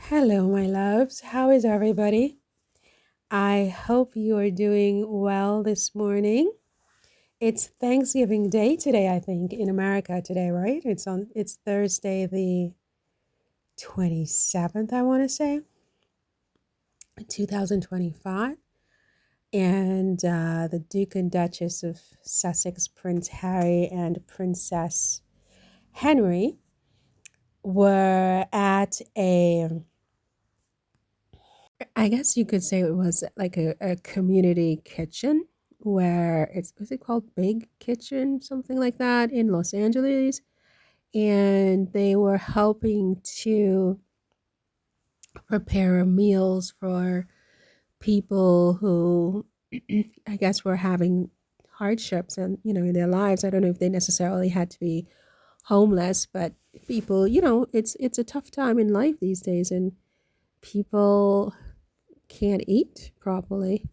Hello, my loves. How is everybody? I hope you are doing well this morning. It's Thanksgiving Day today, I think, in America today, right? It's Thursday the 27th, I want to say, 2025. And the Duke and Duchess of Sussex, Prince Harry and Princess Henry, were at I guess you could say it was like a community kitchen where was it called Big Kitchen, something like that in Los Angeles. And they were helping to prepare meals for people who I guess were having hardships and in their lives. I don't know if they necessarily had to be homeless, but people, it's a tough time in life these days and people can't eat properly.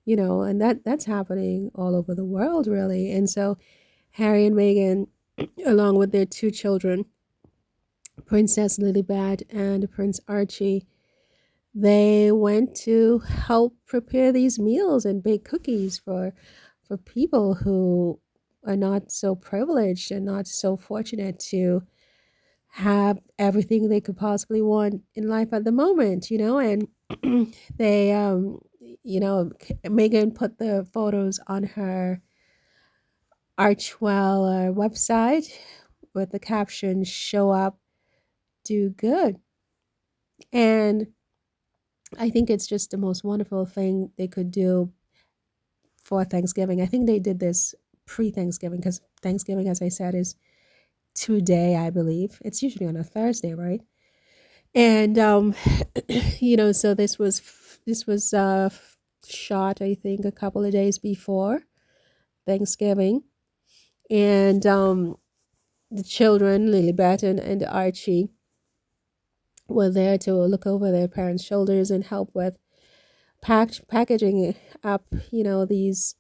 And that's happening all over the world really. And so Harry and Meghan, along with their two children, Princess Lilibet and Prince Archie, they went to help prepare these meals and bake cookies for people who are not so privileged and not so fortunate to have everything they could possibly want in life at the moment, and they Megan put the photos on her Archwell website with the caption "Show up, do good." And I think it's just the most wonderful thing they could do for Thanksgiving. I think they did this pre-Thanksgiving because Thanksgiving, as I said, is today, I believe. It's usually on a Thursday, right? And so this was shot, I think, a couple of days before Thanksgiving. And the children, Lilibet and Archie, were there to look over their parents' shoulders and help with packaging up, these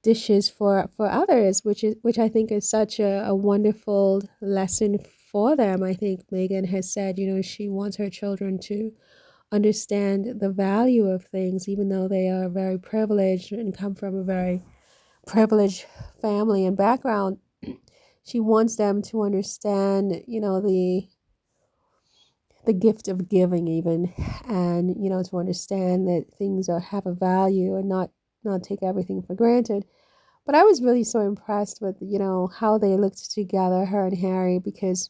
dishes for others, which I think is such a wonderful lesson for them. I think Megan has said, she wants her children to understand the value of things, even though they are very privileged and come from a very privileged family and background. She wants them to understand, the gift of giving even, and to understand that things have a value and not take everything for granted. But I was really so impressed with how they looked together, her and Harry, because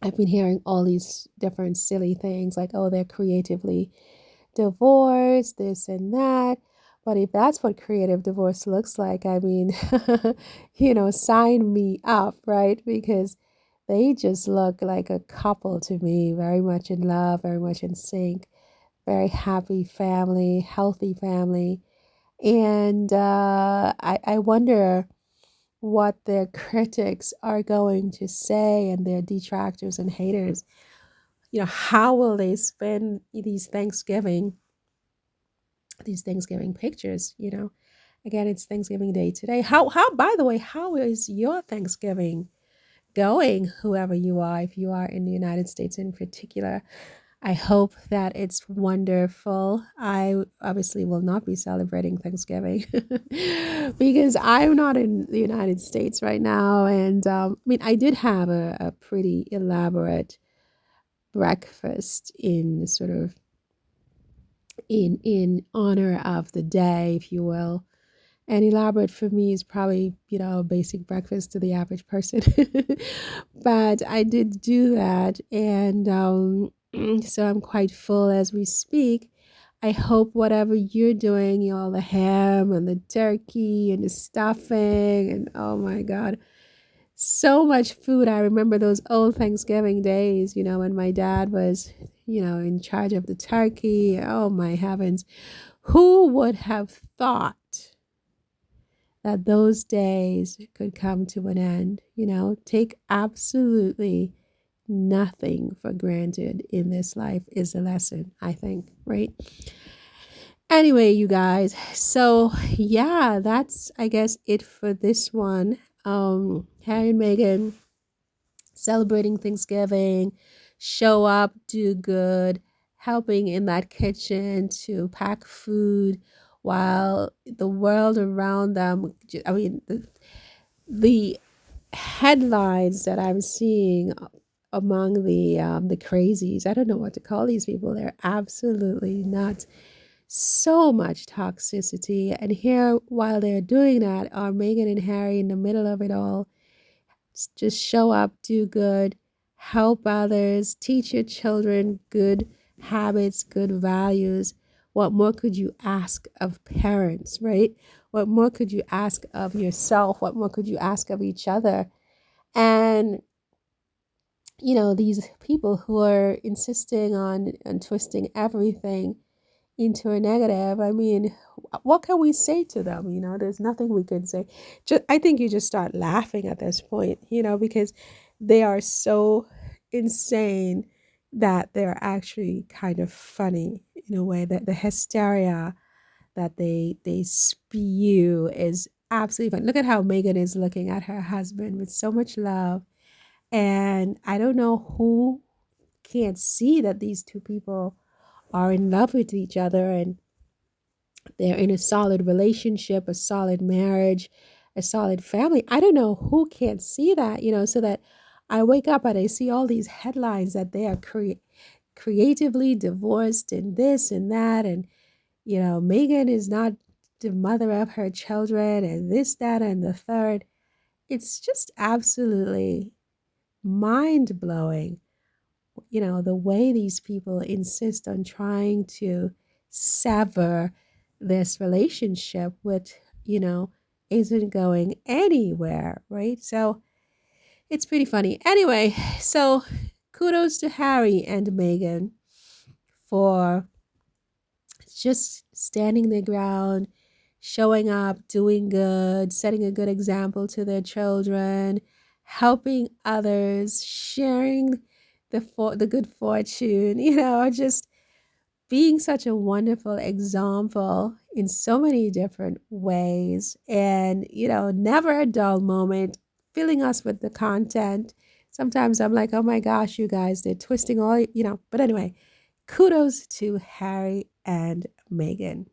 I've been hearing all these different silly things like, oh, they're creatively divorced, this and that. But if that's what creative divorce looks like, I mean, sign me up, right? Because they just look like a couple to me, very much in love, very much in sync, very happy family, healthy family. And I wonder what their critics are going to say and their detractors and haters. How will they spend these Thanksgiving pictures? Again, it's Thanksgiving Day today. How by the way, how is your Thanksgiving going, whoever you are, if you are in the United States in particular? I hope that it's wonderful. I obviously will not be celebrating Thanksgiving because I'm not in the United States right now. And I mean, I did have a pretty elaborate breakfast in sort of in honor of the day, if you will. And elaborate for me is probably, a basic breakfast to the average person. But I did do that. And so I'm quite full as we speak. I hope whatever you're doing, all the ham and the turkey and the stuffing, and oh my God, so much food. I remember those old Thanksgiving days, when my dad was, in charge of the turkey. Oh my heavens. Who would have thought that those days could come to an end? Take absolutely nothing for granted in this life is a lesson, I think, right? Anyway, you guys, so yeah, that's I guess it for this one. Harry and Meghan celebrating Thanksgiving, show up, do good, helping in that kitchen to pack food while the world around them, I mean, the headlines that I'm seeing among the crazies, I don't know what to call these people. They're absolutely nuts. So much toxicity. And here, while they're doing that, are Meghan and Harry in the middle of it all. Just show up, do good, help others, teach your children good habits, good values. What more could you ask of parents, right? What more could you ask of yourself? What more could you ask of each other? And these people who are insisting on twisting everything into a negative, I mean, what can we say to them? There's nothing we can say. I think you just start laughing at this point, because they are so insane that they're actually kind of funny in a way. That the hysteria that they spew is absolutely fun. Look at how Megan is looking at her husband with so much love. And I don't know who can't see that these two people are in love with each other, and they're in a solid relationship, a solid marriage, a solid family. I don't know who can't see that, so that I wake up and I see all these headlines that they are creatively divorced and this and that. And, Megan is not the mother of her children and this, that, and the third. It's just absolutely mind blowing, the way these people insist on trying to sever this relationship, which, isn't going anywhere, right? So it's pretty funny. Anyway, so kudos to Harry and Meghan for just standing their ground, showing up, doing good, setting a good example to their children, helping others, sharing the good fortune, just being such a wonderful example in so many different ways. And, never a dull moment, filling us with the content. Sometimes I'm like, oh my gosh, you guys, they're twisting all, but anyway, kudos to Harry and Meghan.